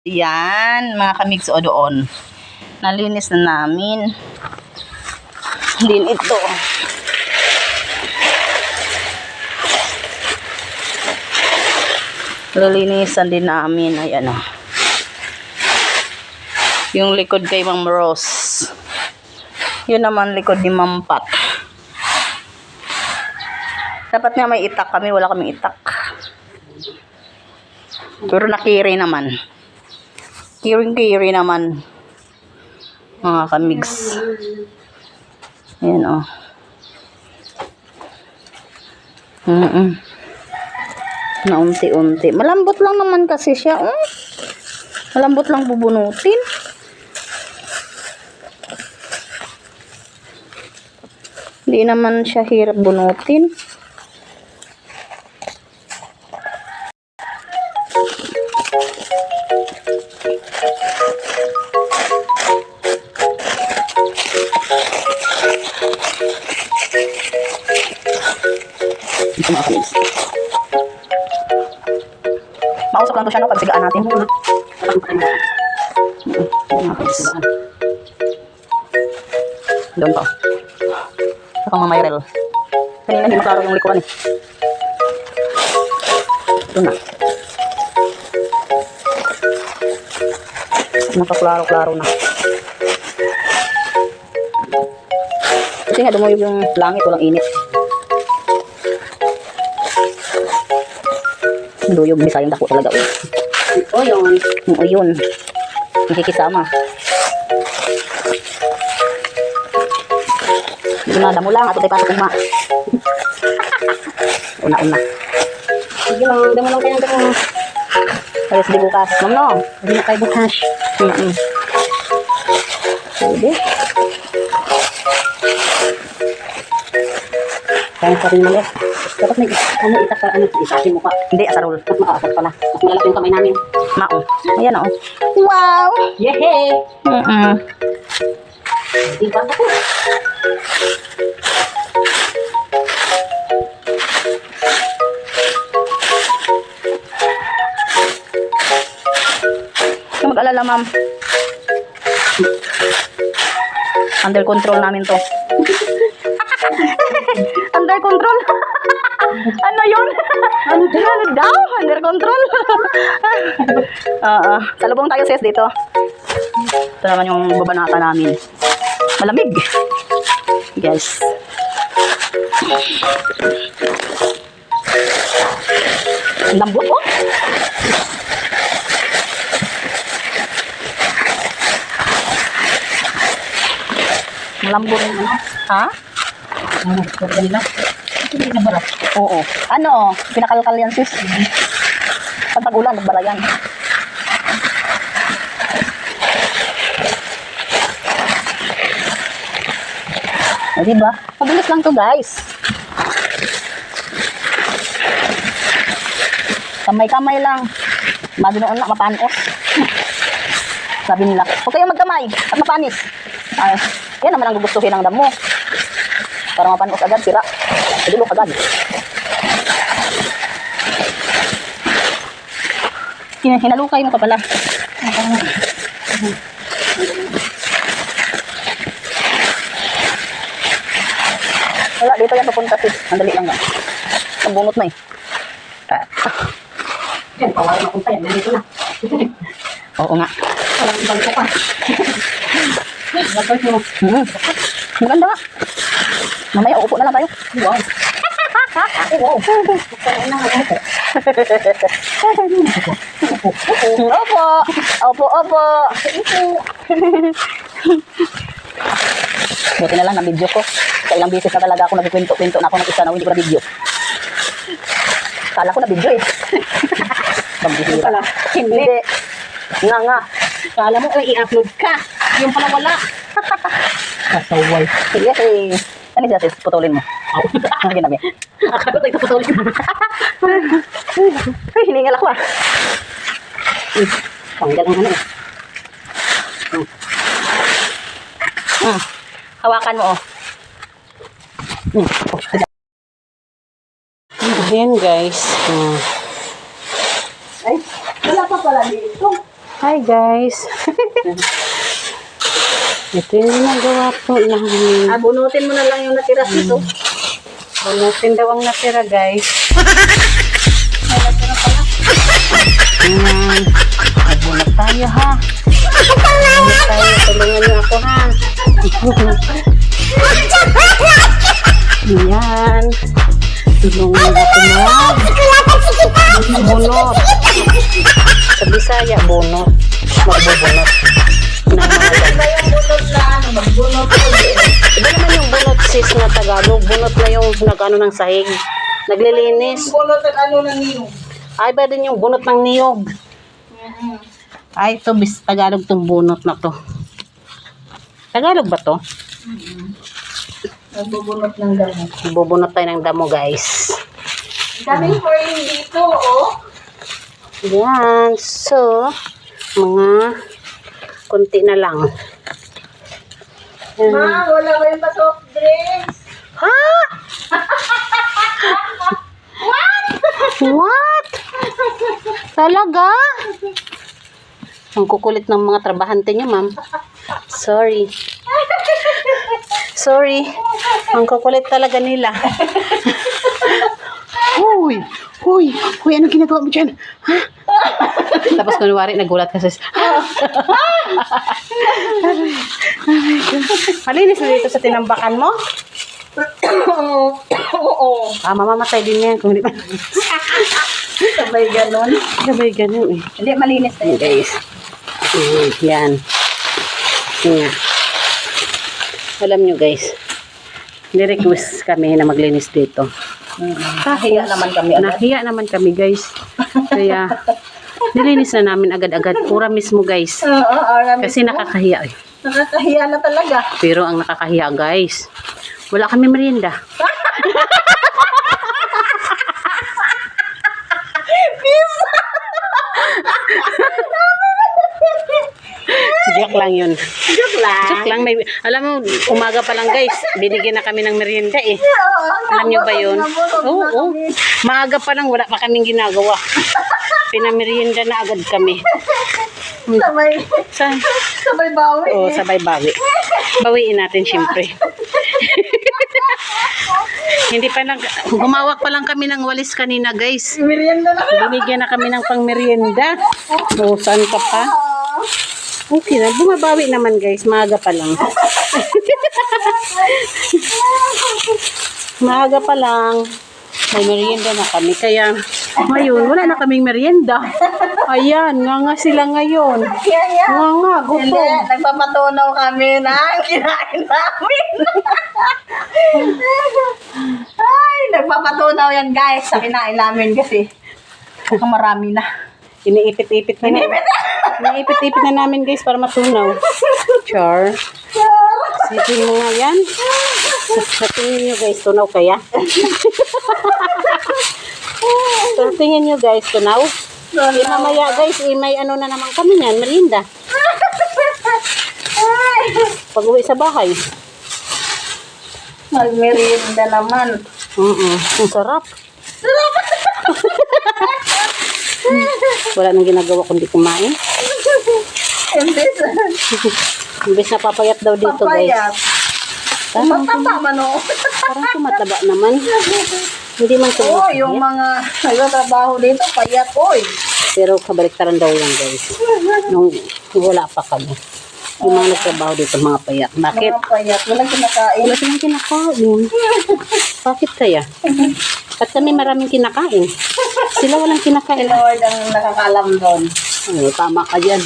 Yan, mga kamigs o doon. Nalinis na namin. Din ito. Lilinisan din namin. Ayan o. Yung likod kay Ma'am Rose. Yun naman likod ni Ma'am Pat. Dapat nga may itak kami. Wala kaming itak. Pero nakiri naman. Kiring-kiri naman. Mga kamigs. Ayan o. Na unti-unti. Malambot lang naman kasi siya. Malambot lang bubunutin. Hindi naman siya hirap bunutin. Mausap lang to siya, no? Pagsigaan natin. Doon pa. Saka mamayarel. Kanina hindi maklaro yung likuran eh. Doon na. Nakaklaro-klaro na. Kasi nga dumuyog yung langit, walang init. Duyog, bisayang dako talaga. O yun. O yun. Nakikisama. Ginada mo lang. Ato tayo pasok uma. Una-una. Sige lang. Damo lang kayo. Alas di bukas. Ma'am no. Hindi na kayo bukas. Sige. Kaya sa rin mga. Dapat may itak pa, isasin mo pa. Hindi, asarol. Mas makaasar pala. Mas malalaki yung kamay namin. Mao. Ayan o. Wow! Yehey! Diba ako? Huwag mag-alala, ma'am. Under control namin to. Under control? Ano yun? Ano daw? Under control? Salubong tayo sis dito. Ito naman yung babanata namin. Malamig. Guys. Ang lambot po. Malambot yung ano? Ha? Oo. Ano? Pinakalkal yan sis. Pag tag-ulan, nagbala yan. O, diba? Mabilis lang to guys. Kamay-kamay lang. Maginoon na, mapanos. Sabi nila, huwag kayong magkamay at mapanis. Ay, yan naman ang gugustuhin ng damo. Para mapanos agad, sira. Padulok agad. Hinalukay mo pa pala. Wala, dito yan papunta sis. Andali lang nga. Ang bunot na eh. Yan, pawala na punta yan. Nandito na. Oo nga. Walang ibang pa. Maganda nga. Mamaya uupo na lang tayo. Wow. Opo. Opo, opo. Buti na lang na video ko. Sa ilang beses na talaga ako nagkwento-kwento na ako ng isa na hindi ko na video. Kala ko na video eh. Pala. Hindi. Nga. Kala mo i-upload ka. Yung pala wala. Kasaway. Sige eh. Ano siya sis? Putulin mo. Ano ginabi? Akala ko ito putulin mo. Ay, hiningal ako ah. Panggal ang ano eh. Hawakan mo oh. Ayan guys. Ay, wala pa pala dito. Hi guys. Ito yung ginagawa po namin. Bunutin mo na lang yung natira dito. Bunutin daw ang natira guys. Ay, natira pala. Ayan. Magbunot tayo ha. Magbunot tayo. Tulungan niyo ako ha. Ayan. Tulungan ako magbunot. Sa Bisaya, bunot. Magbubunot. Na Iba yung bunot na ano, magbunot ko. Iba naman yung bunot sis na Tagalog. Bunot na yung nag-ano ng sahig. Naglilinis. Bunot at ano na niyo. Ay, ba din yung bunot ng niyog. Ay, ito, Tagalog tong bunot na to. Tagalog ba to? Nagbubunot ng damo. Bubunot tayo ng damo, guys. Daming coin dito, oh. Yan. So, mga konti na lang. Yan. Ma, wala ba yung soft drinks? Ha? What? Talaga? Ang kukulit ng mga trabahante niyo, ma'am. Sorry. Sorry. Ang kukulit talaga nila. Hoy! Hoy! Hoy, anong ginagawa mo dyan? Ha? Tapos kunwari, nagulat ka sis. Malinis na dito sa tinambakan mo? Oo. Ah, mamamatay din yan kung hindi pa. Sabay ganon. Sabay ganun eh. Hindi, malinis na yun. Guys. Yan. Yan. Alam nyo guys, nirequest kami na maglinis dito. Kahiya naman kami agad. Nahiya naman kami guys. Kaya, nilinis na namin agad-agad. Pura mismo guys. Oo, arami. Kasi nakakahiya eh. Nakakahiya na talaga. Pero ang nakakahiya guys, wala kami merienda. Joke lang yun. Joke lang. Joke lang. May, alam mo, umaga pa lang guys, binigyan na kami ng merienda eh. Alam nyo ba yun? Oo. Oh. Maaga pa lang, wala pa kaming ginagawa. Pinamerienda na agad kami. Sabay, Saan? sabay bawi. Oo, sabay bawi. Bawiin natin syempre. Hindi pa lang, humawak pa lang kami ng walis kanina guys. Merienda na. Binigyan na kami ng pang-merienda. O, saan ka pa? Okay na, bumabawi naman guys, maaga pa lang. Maaga pa lang. May merienda na kami, kaya ngayon, wala na kaming merienda. Ayan, nga sila ngayon. Kaya. Nga, Hindi, gutom. nagpapatunaw kami na kinain namin. Ay, nagpapatunaw yan guys sa kinain namin kasi mukhang marami na. Iniipit-ipit na Iniipit-ipit na namin guys para matunaw. Char. Sipin mo nga yan. Sa tingin nyo guys, tunaw kaya? Sa tingin nyo guys, tunaw? Mamaya guys, may ano na naman kami yan, merienda. Pag uwi sa bahay. Magmerienda naman. Ang sarap. Wala nang ginagawa kundi kumain. Imbes na papayat daw dito Papayat. guys. Parang Mataba man o. parang tumataba naman. Hindi man Oo, yung mga nagtatrabaho dito, payat oy. Pero kabaliktaran daw yan guys. Nung wala pa kami. Yung mga nagtrabaho dito, mga payat. Bakit? Mga payat, walang kinakain. Wala silang kinakain. Bakit kaya? At kami maraming kinakain. Sila walang kinakain. Si Lord ang nakakalam doon. Oh, tama ka dyan.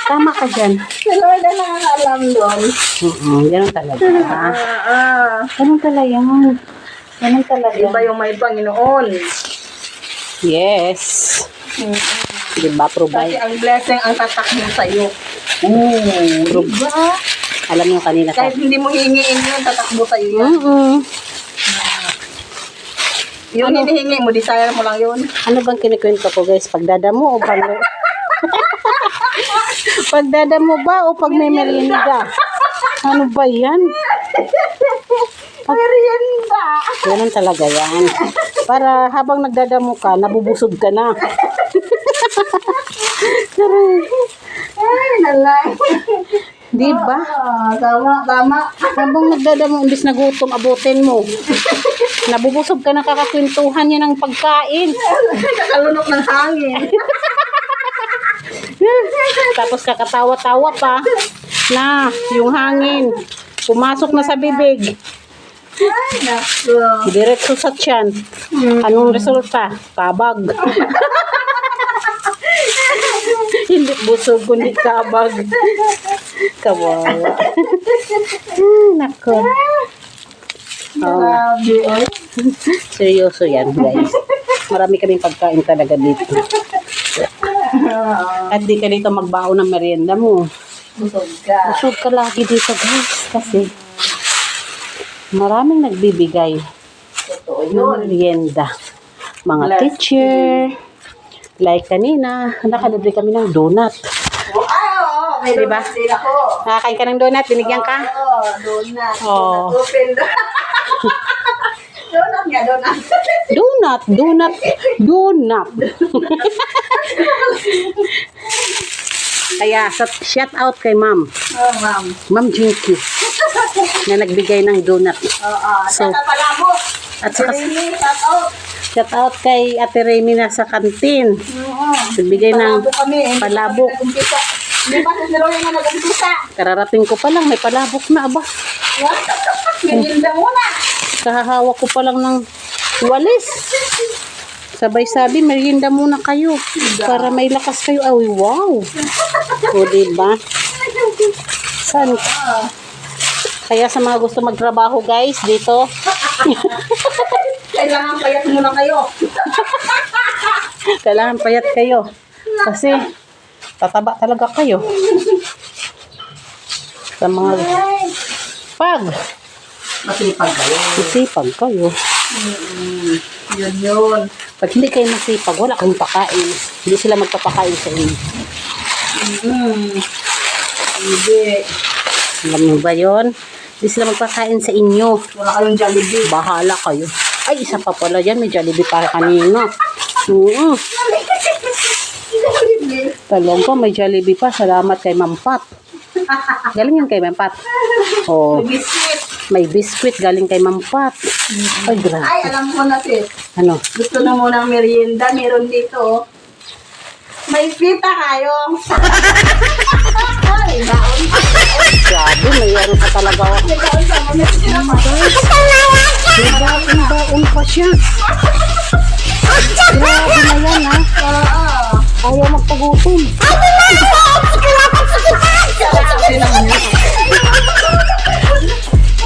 Tama ka dyan. Si Lord ang nakakalam doon. Ganun talaga. Ganun talaga yan. Ganun talaga. Iba yung may Panginoon. Yes. Diba, Kasi provide. ang blessing ang tatakbo sa'yo. Diba? Alam nyo kanina ka. Kahit hindi mo hingiin yun, tatakbo sa'yo yun. Yung hinihingi mo, desire mo lang yun. Ano bang kinikwento ko guys? Pagdadamo o pag... Pagdadamo ba o pag may merienda? Ano ba yan? Merienda! Ganun talaga yan. Para habang nagdadamo ka, nabubusog ka na. Hala. Di ba? Tama. Habang nagdadamo, imbis na gutom, abutin mo. Nabubusog ka na kakakwentuhan yan ng pagkain. Nakalunok ng hangin. Tapos kakatawa-tawa pa na yung hangin. Pumasok na sa bibig. Ay, naku. Diretso sa tiyan. Anong resulta? Kabag. Hindi busog, kundi kabag. Kawawa. Nako. Grabe, oy. Seryoso yan, guys. Marami kaming pagkain talaga dito. At di ka dito magbaon ng merienda mo. Busog ka. Busog ka lagi dito, guys. Kasi maraming nagbibigay Totoo ng yun. merienda. Mga Bless teacher. Like kanina, nakalibre kami ng donut. Oo. May Diba? donut din ako. Nakakain ka ng donut, binigyan ka? Oo, donut. Oo. Donut open. Donut nga, donut. Donut. Kaya, shout out kay ma'am. Oh, ma'am. Ma'am Jinky. Na nagbigay ng donut. Oo. So, Saka palabok. at saka, Really, shout out. shout out kay Ate Remy na sa kantin. Oo. Nagbigay ng Palabok kami. Hindi palabok. kami nag-umpisa. Hindi pa si Lola na nag-umpisa. Kararating ko pa lang, may palabok na aba. Merienda muna. Kahahawak ko pa lang ng walis. Sabay sabi, merienda muna kayo. Para may lakas kayo. Ay, wow. O, diba? Saan? Kaya sa mga gusto magtrabaho, guys, dito. Kailangan payat muna kayo. Kailangan payat kayo. Kasi, tataba talaga kayo. Sa mga Masipag kayo. masipag kayo. Yun. Pag hindi kayo masipag, wala kayong pakain. Hindi sila magpapakain sa inyo. Hindi. Alam niyo ba yun? Hindi sila magpakain sa inyo. Wala kayong Jollibee. Bahala kayo. Ay, isa pa pala yan. May Jollibee para kanina. Talaga, may Jollibee pa. Salamat kay Ma'am Pat. Galing yan kay Ma'am Pat. Oh, Biscuit. may biscuit galing kay Ma'am Pat. Ay, grabe. Ay, alam ko na sis. Ano? Gusto na mo ng merienda. Meron dito. May pita kayo. Ay, baon. Grabe, may ano pa talaga. May baon sa mga sinama. May baon pa siya. Grabe na yan, ha? Oo. Ayaw magpagutom.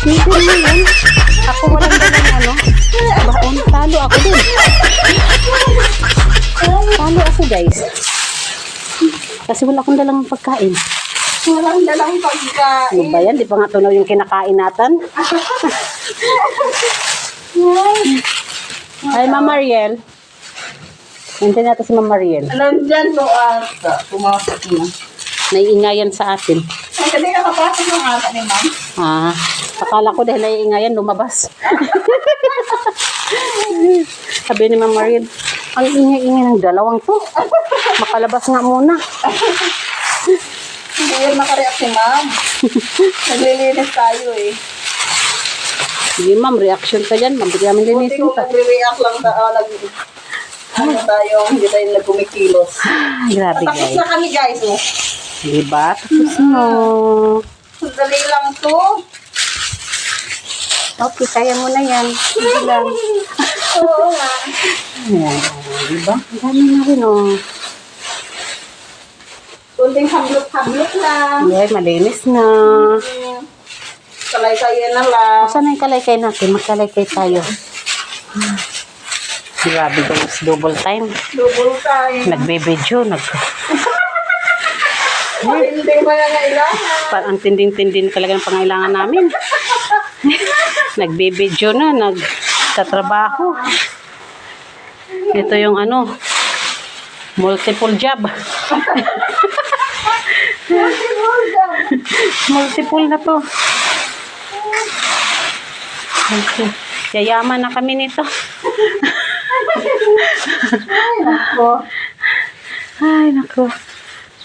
Hindi mo yan. Ako walang dalang ano. Baon, talo ako din. Talo ako, guys. Kasi wala akong dalang pagkain. Walang dalang Ano pagkain. ba yan? Di pa nga tunaw yung kinakain natin. Ay, Ma'am Mariel. Nandiyan natin si Ma'am Mariel. Nandyan po ata. Pumasok na. Naiingayan sa atin. Ay, kasi nakapasok ng ata ni ma'am. Ah, akala ko dahil naiingayan, lumabas. Sabi ni Ma'am Mariel, ang ingay-ingay ng dalawang to. Makalabas nga muna. Hindi yun makareact si ma'am. Naglilinis tayo eh. Sige ma'am, reaction ka dyan. Ma'am, bigla namin Buti linisin kung ka. nagre-react lang ano tayo, hindi tayo nagkumikilos. Grabe Tapos guys. na kami guys, oh. Diba? Tapos mo. Sandali lang to. Okay, kaya mo na yan. Sige lang. Oo nga. Ayan, diba? Ang dami na rin oh. Kunting hablok-hablok lang. Ay, malinis na. Kalay-kaya na lang. Saan na yung kalaykay natin? Magkalaykay tayo. Grabe guys, double time. Double time. Nagbe-video, Hindi ba na kailangan? ang tinding-tinding talaga ng pangailangan namin. Nagbe-video na, nagtatrabaho. Ito yung ano, multiple job. Multiple na to. Okay. Yayaman na kami nito. Ako. Ay, naku.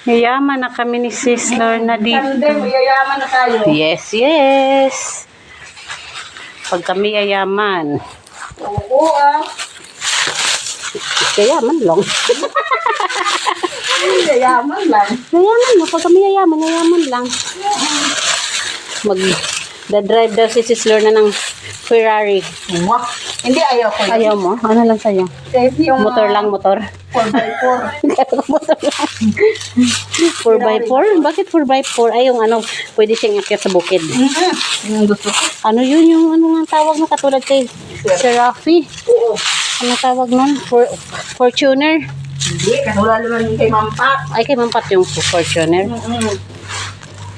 Yayaman na kami ni Sis Lorna dito. Sunday, mayayaman na tayo. Yes, yes. Pag kami yayaman. Oo, Yayaman lang. Yayaman lang. Yayaman na. Pag kami yayaman lang. Mag-drive daw si Sis Lorna ng Ferrari. Wah, hindi ayaw ko yun. Ayaw mo? Ano lang sa'yo? Kahit yung Motor lang, motor. 4x4. Motor lang. 4x4? Bakit 4x4? Ay, yung ano, pwede siyang akyat sa bukid. Yung gusto ko. Ano yun, yung ano nga tawag na katulad kay Sir Rafi? Oo. Ano tawag nun? Fortuner? Hindi, katulad naman yung kay Mampak. Ay, kay Mampat yung Fortuner.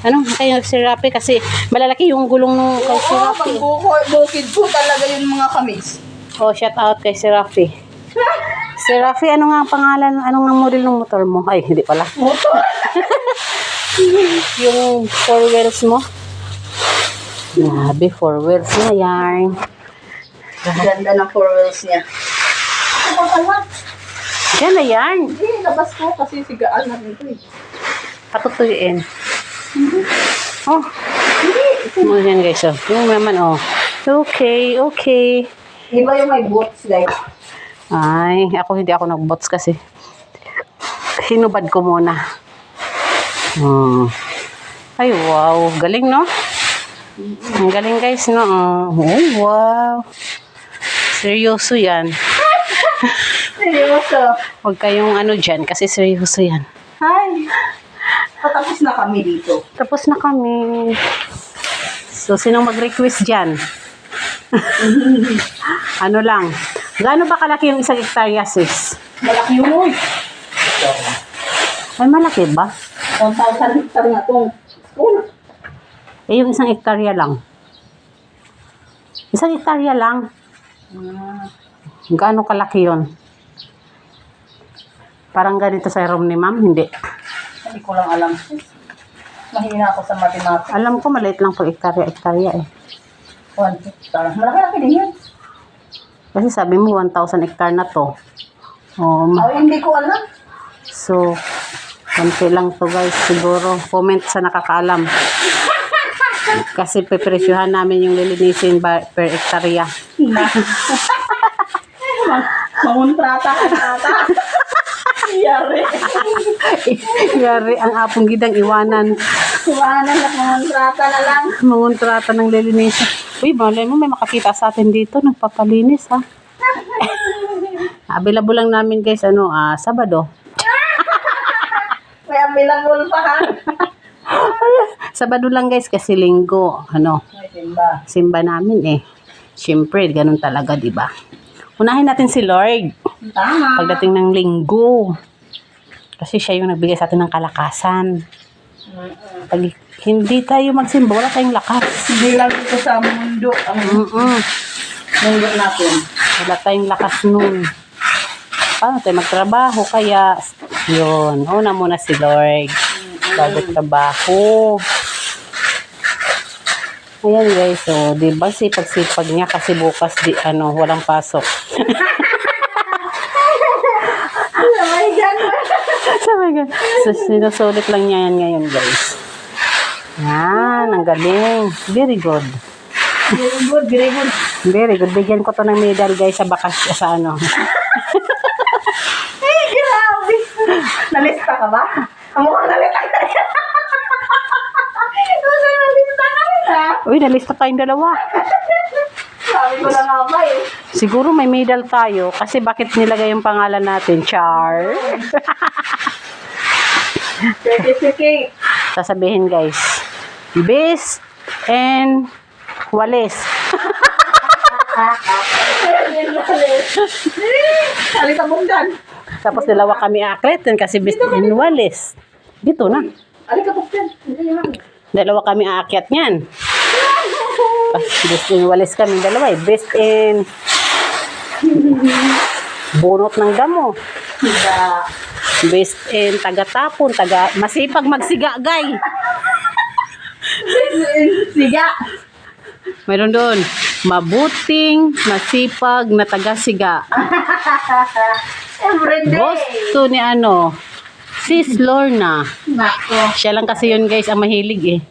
Ano, kayo Sir Rafi kasi malalaki yung gulong nung kay Sir Oo, Rafi. bukid po talaga yung mga kamis. Oh, shout out kay Sir Rafi. Sir Rafi, ano nga ang pangalan, ano nga model ng motor mo? Ay, hindi pala. Motor. Yung 4 wheels mo? Grabe, 4 wheels na yan. Ang ganda ng 4 wheels niya. Ano pala? Yan na yan. Hindi, labas ko kasi sigaan na dito eh. Patutuyuin. Oh. Oh, yan guys. Oh. Yung naman, oh. Okay, okay. Iba yung may boots, guys. Ay, hindi ako nag-bots kasi. Hinubad ko muna. Ay, wow. Galing, no? Ang galing, guys, no? Oh, wow. Seryoso yan. Seryoso. Huwag kayong ano dyan kasi seryoso yan. Hi. Patapos na kami dito. Tapos na kami. So, sinong mag-request dyan? Ano lang. Gaano ba kalaki yung isang hektarya, sis? Malaki yun. Ay, malaki ba? 1,000 hectare na itong school. Eh, yung isang hektarya lang. Isang hektarya lang. Gaano kalaki yon? Parang ganito sa room ni ma'am? Hindi. Hindi ko lang alam. Mahina ako sa mathematics. Alam ko, maliit lang po hektarya eh. 1 hectare. Malaki-laki din yan. Kasi sabi mo, 1,000 hektar na to. Oh, Hindi ko alam. so, konti lang to guys. Siguro, comment sa nakakaalam. Kasi pepresyuhan namin yung lilinisin per hektarya. Mangontrata ka nata. Yari. Yari, ang apong gidang iwanan. Iwanan na mangontrata na lang. Mangontrata ng lilinisin. Uy, malay mo, may makakita sa atin dito. Nagpapalinis, ha? Available lang namin, guys, Sabado. May available pa ha. Sabado lang, guys, kasi linggo. May simba. Simba namin, eh. Siyempre, ganun talaga, di ba? Unahin natin si Lord. Tama. Pagdating ng linggo. Kasi siya yung nagbigay sa atin ng kalakasan. Pag hindi tayo magsimba, wala tayong lakas. Hindi lang ito sa mundo. Ang mundo natin. Wala tayong lakas nun. Paano tayo magtrabaho? Kaya, yun. Una muna si Lord. Bago trabaho. Ayan guys, so, diba sipag-sipag niya kasi bukas walang pasok. Oh my God. Sabi nga, so, sinusulit lang niya yan ngayon guys. Yan, ang galing. Very good. Very good, very good. Very good. Bigyan ko to ng medal guys sa sa Ay, grabe. Nalista ka ba? Mukhang nalista ka rin. Mukhang nalista ka rin ha. Uy, nalista tayong dalawa. Sabi ko na nga ba eh. Siguro may medal tayo kasi bakit nilagay yung pangalan natin? Char. Certificate. Sasabihin guys, best and walis. Halika bugdan. Tapos dalawa kami akret kasi best and walis. Dito na. Halika bugdan. Dalawa kami aakyat niyan. Best and walis kami dalawa eh. Best and bunot ng damo. Diba? Best and taga-tapon, masipag magsigagay. Siga. Mayroon doon, mabuting, masipag na taga-siga. Everyday. Gusto ni Sis Lorna. Nako. Siya lang kasi yun guys ang mahilig eh.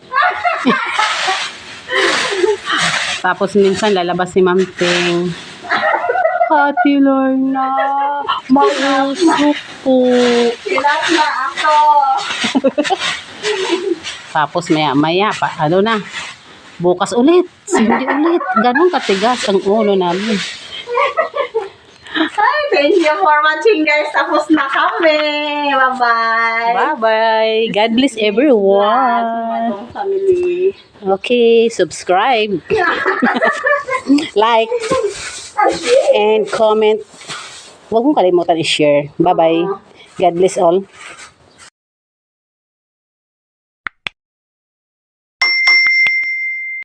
Tapos minsan lalabas si Ma'am Ting. Ate Lorna, mausok po. Silat na ako. Tapos maya pa, ano na, bukas ulit, hindi ulit. Ganon katigas ang ulo namin. Hi, thank you for watching guys. Tapos na kami. Bye-bye. Bye-bye. God bless everyone. Madong family. Okay, subscribe, like, and comment. Huwag mong kalimutan i-share. Bye-bye. God bless all.